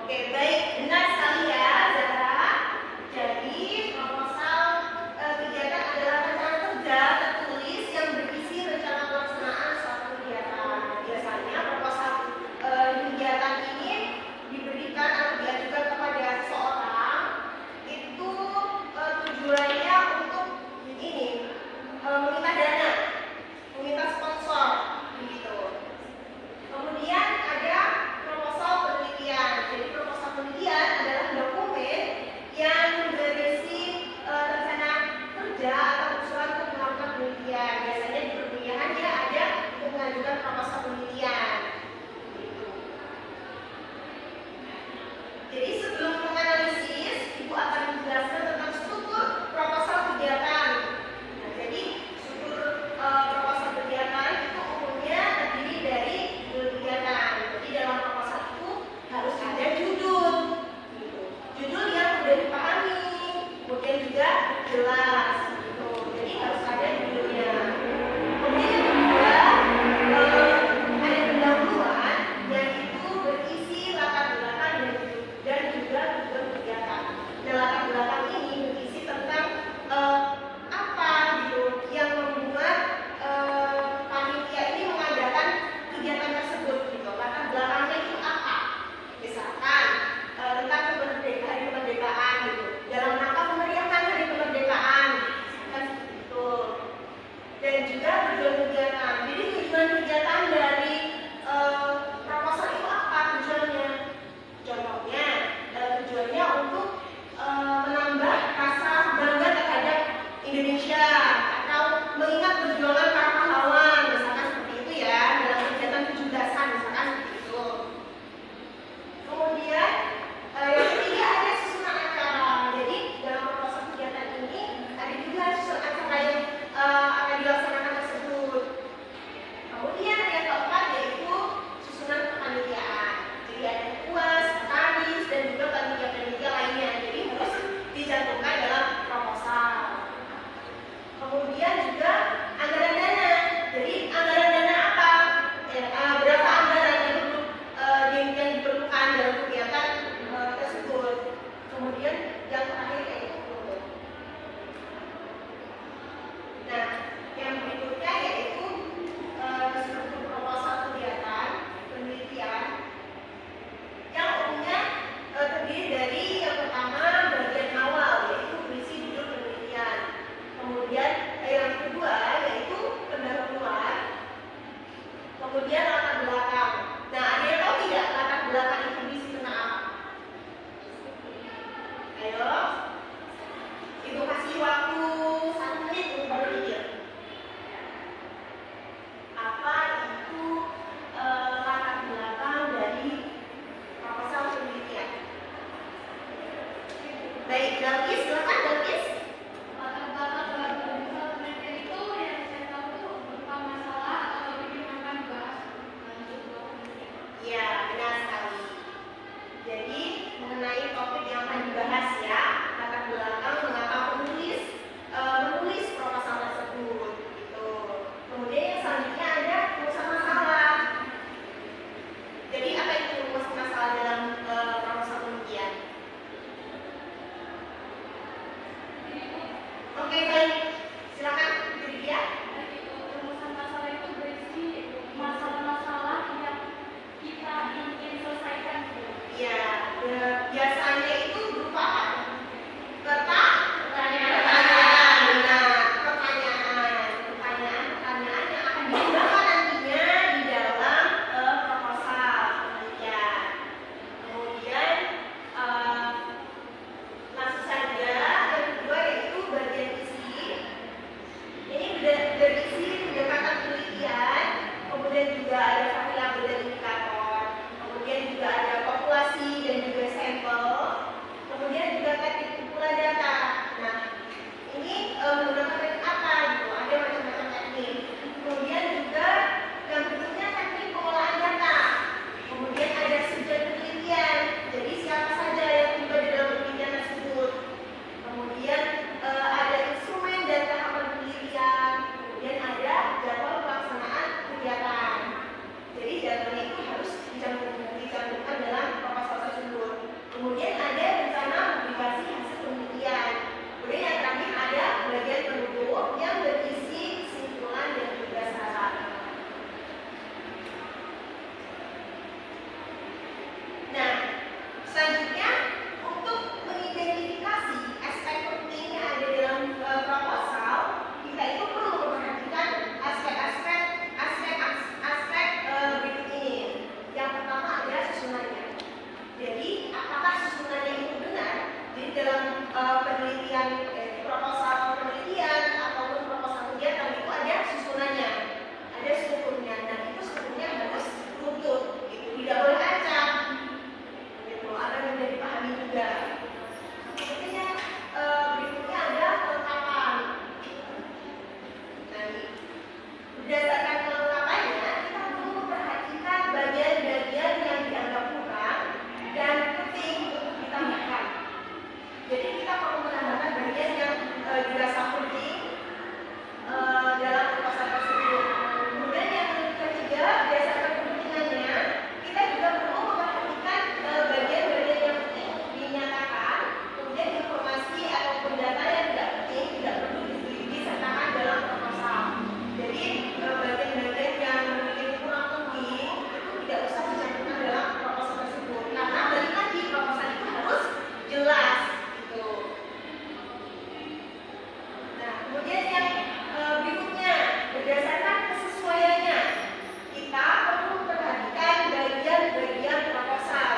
Oke, baik, benar sekali ya, Zahra. Jadi proposal kegiatan adalah rencana kerja tertulis yang berisi rencana pelaksanaan suatu kegiatan. Biasanya proposal kegiatan ini diberikan atau diajukan kepada seseorang itu tujuannya untuk ini meminta dana, meminta sponsor, begitu. Kemudian ada proposal penelitian. Jadi proposal penelitian adalah dokumen yang berisi rencana kerja atau usulan untuk melakukan penelitian. Biasanya di perkuliahan dia ada untuk mengajukan proposal penelitian. Jadi sebelum menganalisis, Ibu akan menjelaskan tentang struktur proposal kegiatan. Nah, jadi struktur proposal kegiatan itu umumnya terdiri dari kegiatan. Jadi dalam proposal itu harus ada judul, gitu. Judul yang mudah dipahami, kemudian juga jelas, gitu. Jadi harus ada judulnya. Kemudian yang kedua, ada pendahuluan yang itu berisi latar belakang dan juga tujuan kegiatan. Nah, latar belakang ini berisi tentang apa gitu yang membuat panitia ini mengadakan kegiatan tersebut gitu. Latar belakangnya itu apa? Misalkan tentang hari kemerdekaan gitu. Dalam rangka memeriahkan hari kemerdekaan, misalkan seperti itu. Dan juga tujuan kegiatan. Jadi tujuan kegiatan dari proposal itu apa tujuannya? Contohnya, tujuannya untuk menambah rasa bangga terhadap Indonesia atau mengingat perjuangan para pahlawan, misalkan seperti itu ya, dalam kegiatan 17-an misalkan seperti itu. Kemudian yang ketiga ada susunan acara. Jadi dalam proposal kegiatan ini ada juga susunan acara yang akan dilaksanakan tersebut. Kemudian yang keempat yaitu susunan kepanitiaan. Jadi ada UAS, TANIS, dan juga panitia-panitia lainnya. Jadi harus dicantumkan dalam proposal. Kemudian juga anggaran dana. Jadi anggaran dana apa? Berapa anggaran yang diperlukan dalam kegiatan tersebut. Kemudian yang terakhir yaitu nah, yang berikutnya yaitu struktur proposal kegiatan penelitian yang umumnya terdiri dari yang pertama bagian awal yaitu berisi judul penelitian. Kemudian yang kedua yaitu pendahuluan. Kemudian latar belakang. Nah, ada yang tahu tidak latar belakang itu berisi tentang apa? Ayo, Ibu kasih waktu 1 menit untuk berpikir. Apa itu latar belakang dari proposal penelitian? Baik, Dalkis, silakan Dalkis. Latar belakang dalam proposal penelitian itu yang saya tahu itu berupa masalah atau topik yang akan dibahas dalam sebuah penelitian. Ya, benar sekali. Jadi mengenai topik yang akan dibahas ya, latar belakang mengapa penulis menulis proposal tersebut, gitu. Kemudian yang selanjutnya ada rumusan masalah. Jadi apa itu rumusan masalah dalam proposal penelitian? Oke, baik. Silakan jadi dia. Rumusan masalah itu berisi masalah-masalah yang kita ingin selesaikan. Ya, biasanya itu berupa apa? Pertanyaan, benar. Pertanyaan yang akan digunakan nantinya di dalam proposal penelitian. Kemudian langsung saja yang kedua yaitu bagian isi. Ini berisi pendekatan penelitian, kemudian juga ada variabel dan indikator, kemudian juga ada populasi dan juga sampel. Jadi dalam penelitian, proposal penelitian ataupun proposal kegiatan itu ada susunannya, ada strukturnya. Nah itu strukturnya harus runtut, gitu. Tidak boleh acak, gitu. Agar mudah dipahami juga. Kemudian berikutnya ada kelengkapan. Nah, berdasarkan kelengkapannya kita perlu memperhatikan bagian-bagian yang dianggap kurang dan penting untuk ditambahkan. Jadi kita perlu menambahkan bagian yang dirasa penting dalam proposal tersebut. Kemudian yang ketiga, berdasarkan kepentingannya, kita juga perlu memperhatikan bagian-bagian yang penting dinyatakan. Kemudian informasi ataupun data yang tidak penting tidak perlu disertakan dalam proposal. Jadi bagian-bagian yang mungkin kurang penting itu tidak usah dicantumkan dalam proposal tersebut. Karena balik lagi proposal itu harus jelas. Nah, kemudian yang berikutnya, berdasarkan kesesuaiannya, kita perlu memperhatikan bagian-bagian proposal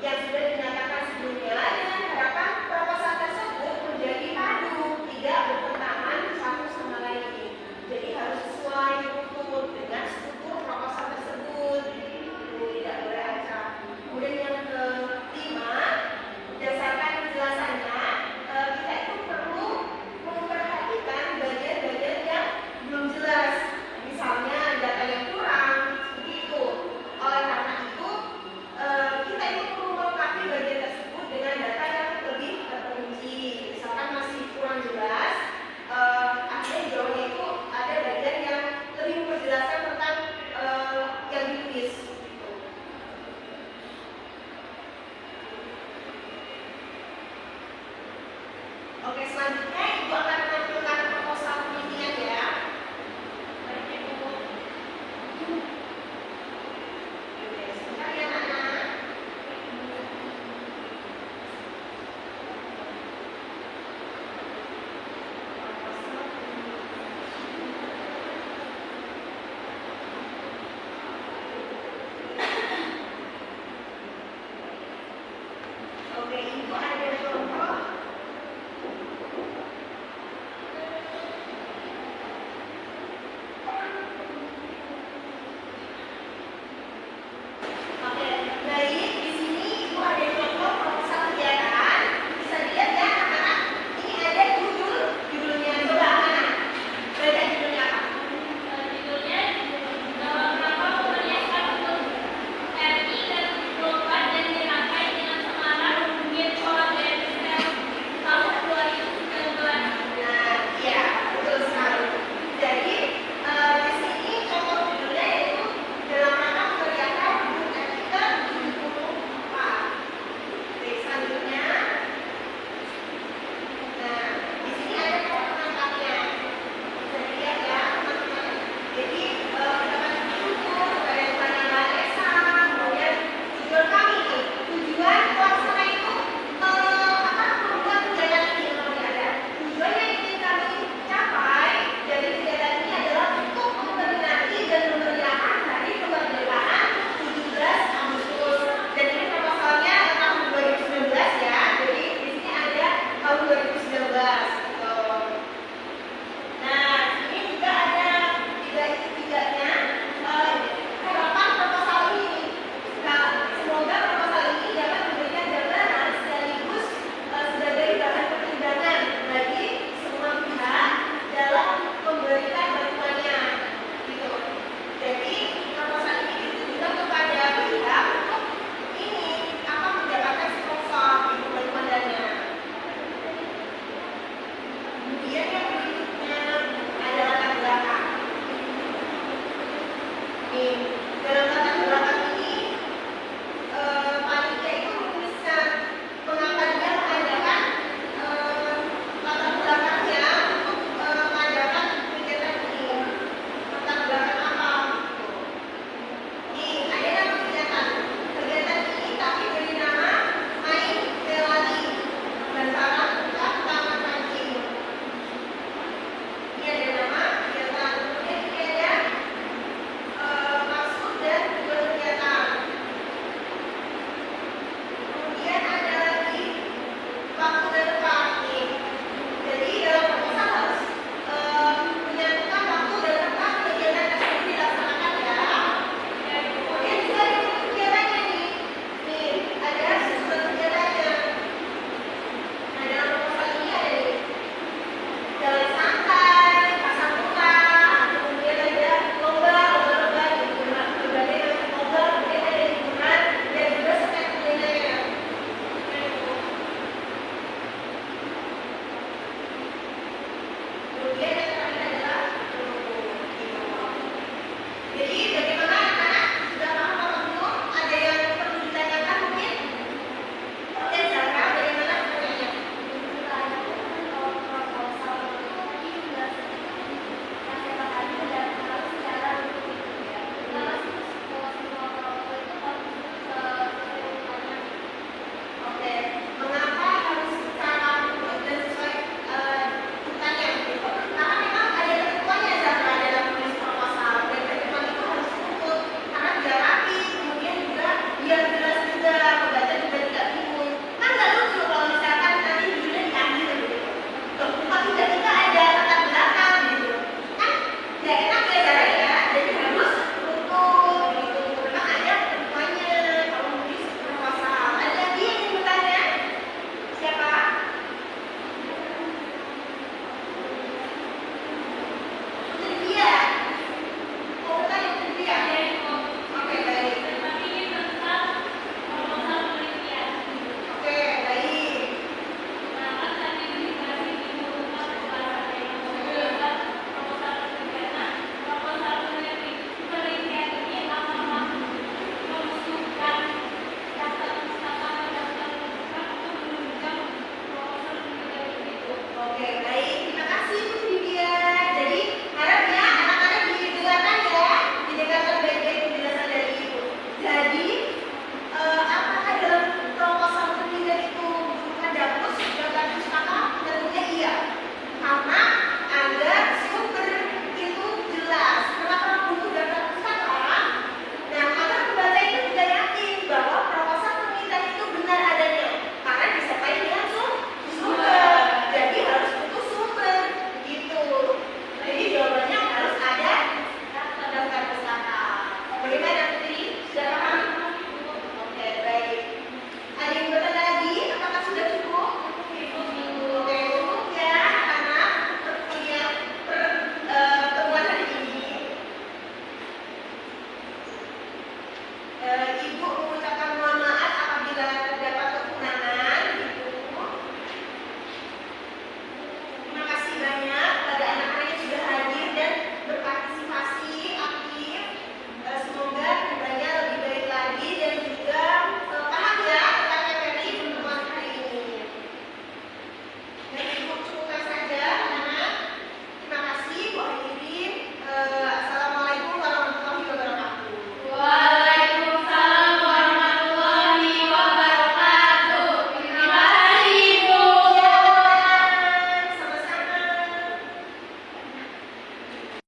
yang sudah dinyatakan sebelumnya dengan harapan proposal tersebut menjadi padu, tidak bertentangan satu sama lain. Jadi harus sesuai runtut dengan struktur proposal tersebut, tidak boleh acak. Kemudian yang kelima, berdasarkan kejelasannya, kita itu perlu memperhatikan bagian-bagian yang belum jelas, misalnya data yang kurang, seperti itu. Oleh karena itu, kita itu perlu melengkapi bagian tersebut dengan data yang lebih terperinci. Misalkan masih kurang jelas, akhirnya di bawahnya itu ada bagian yang lebih menjelaskan tentang yang ditulis. Oke, selanjutnya